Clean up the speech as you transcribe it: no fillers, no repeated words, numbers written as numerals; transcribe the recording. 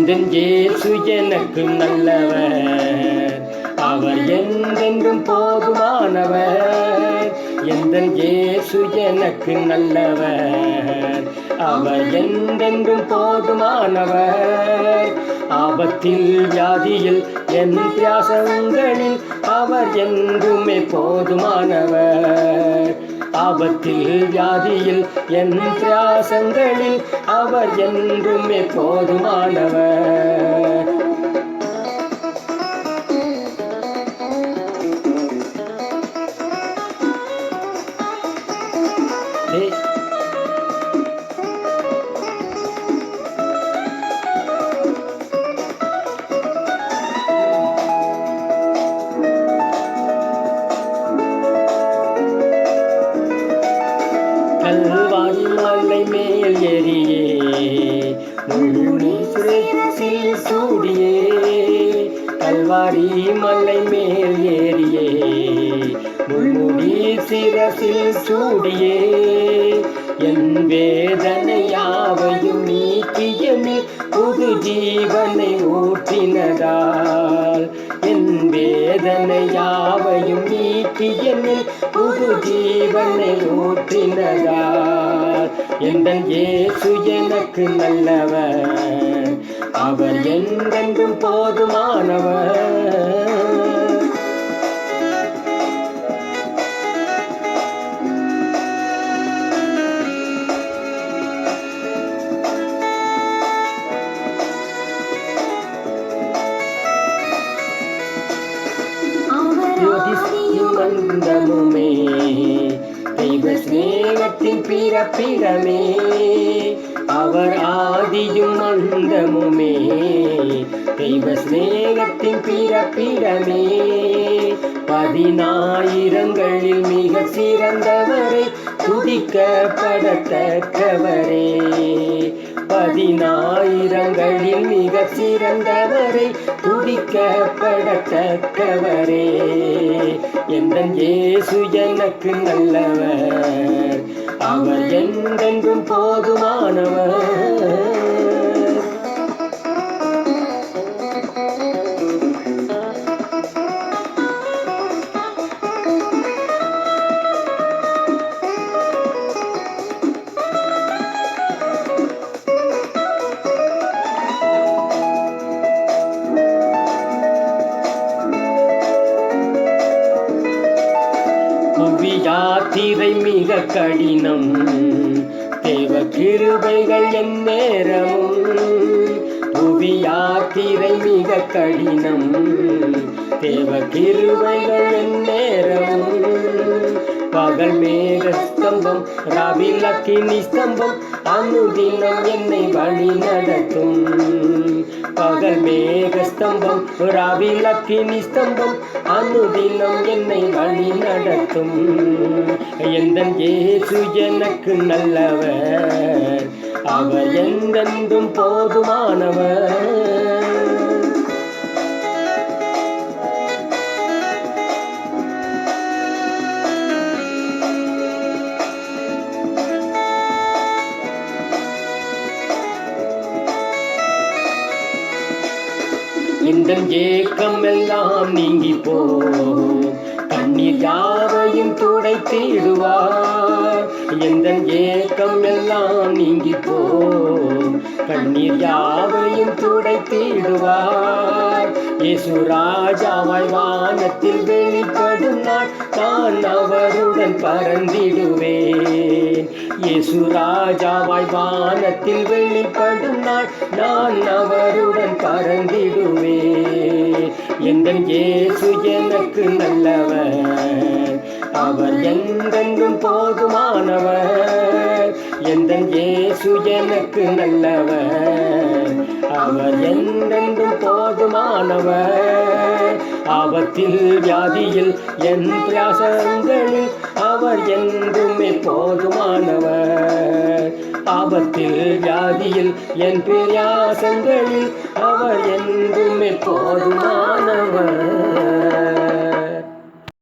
எந்தன் இயேசு எனக்கு நல்லவர், அவர் என்றென்றும் போதுமானவர். எந்தன் இயேசு எனக்கு நல்லவர், அவர் என்றென்றும் போதுமானவர். ஆபத்தில் வியாதியில் என் பிரயாசங்களில் அவர் என்றுமே போதுமானவர். ஆபத்தில் வியாதியில் என் பிரயாசங்களில் அவர் என்றுமே போதுமானவர். கல்வாரி மலை மேல் ஏறியே முள்முடி சிரசில் சூடியே, கல்வாரி மலை மேல் ஏறியே முள்முடி சிரசில் சூடியே, என் வேதனையாவையும் நீக்கியமில் புது ஜீவனை ஊற்றினதால், என் வேதனையாவையும் நீக்கியமில் புது ஜீவனை ஊற்றினதால். எந்தன் இயேசு எனக்கு நல்லவர், அவர் என்றென்றும் போதுமானவர். மந்தமுமே தெய்வ ஸ்நேகத்தின் பிறப்பிடமே, அவர் ஆதியும் அந்தமுமே தெய்வ ஸ்நேகத்தின் பிறப்பிடமே. 10,000களில் மிக சிறந்தவரை துதிக்கப்படத்தக்கவரே, 10,000களில் மிக சிறந்தவரை துதிக்கப்படத்தக்கவரே. எந்தன் இயேசு எனக்கு நல்லவர், அவர் என்றென்றும் போதுமானவர். யாத்திரை மிக கடினம், தேவ கிருபைகள் என் நேரமும். புவி யாத்திரை மிக கடினம், தேவ கிருபைகள் என் நேரமும். பகல் மேக ஸ்தம்பம் ராவில் அக்கினி ஸ்தம்பம் அனுதினம் என்னை வழி நடத்தும். பகல் மேக ஸ்தம்பம் ராவில் அக்கினி ஸ்தம்பம் அனுதினம் என்னை வழி நடத்தும். எந்தன் இயேசு எனக்கு நல்லவர், அவர் என்றென்றும் போதுமானவர். எந்தன் ஏக்கம் எல்லாம் நீங்கி போம், கண்ணீர் யாவையும் துடைத்திடுவார். எந்தன் ஏக்கம் எல்லாம் நீங்கி போம், கண்ணீர் யாவையும் துடைத்திடுவார். இயேசு ராஜாவாய் வானத்தில் வெளிப்படும் நாள் நான் அவருடன் பறந்திடுவேன். இயேசு ராஜாவாய் வானத்தில் வெளிப்படும் நாள் நான் அவருடன் பறந்திடுவேன். எந்தன் இயேசு எனக்கு நல்லவர், அவர் என்றென்றும் போதுமானவர். எந்தன் இயேசு எனக்கு நல்லவர், அவர் என்றென்றும் போதுமானவர். ஆபத்தில் வியாதியில் என் பிரயாசங்களில் அவர் என்றுமே போதுமானவர். ஆபத்தில் வியாதியில் என் பிரயாசங்களில் அவர் என்றுமே போதுமானவர்.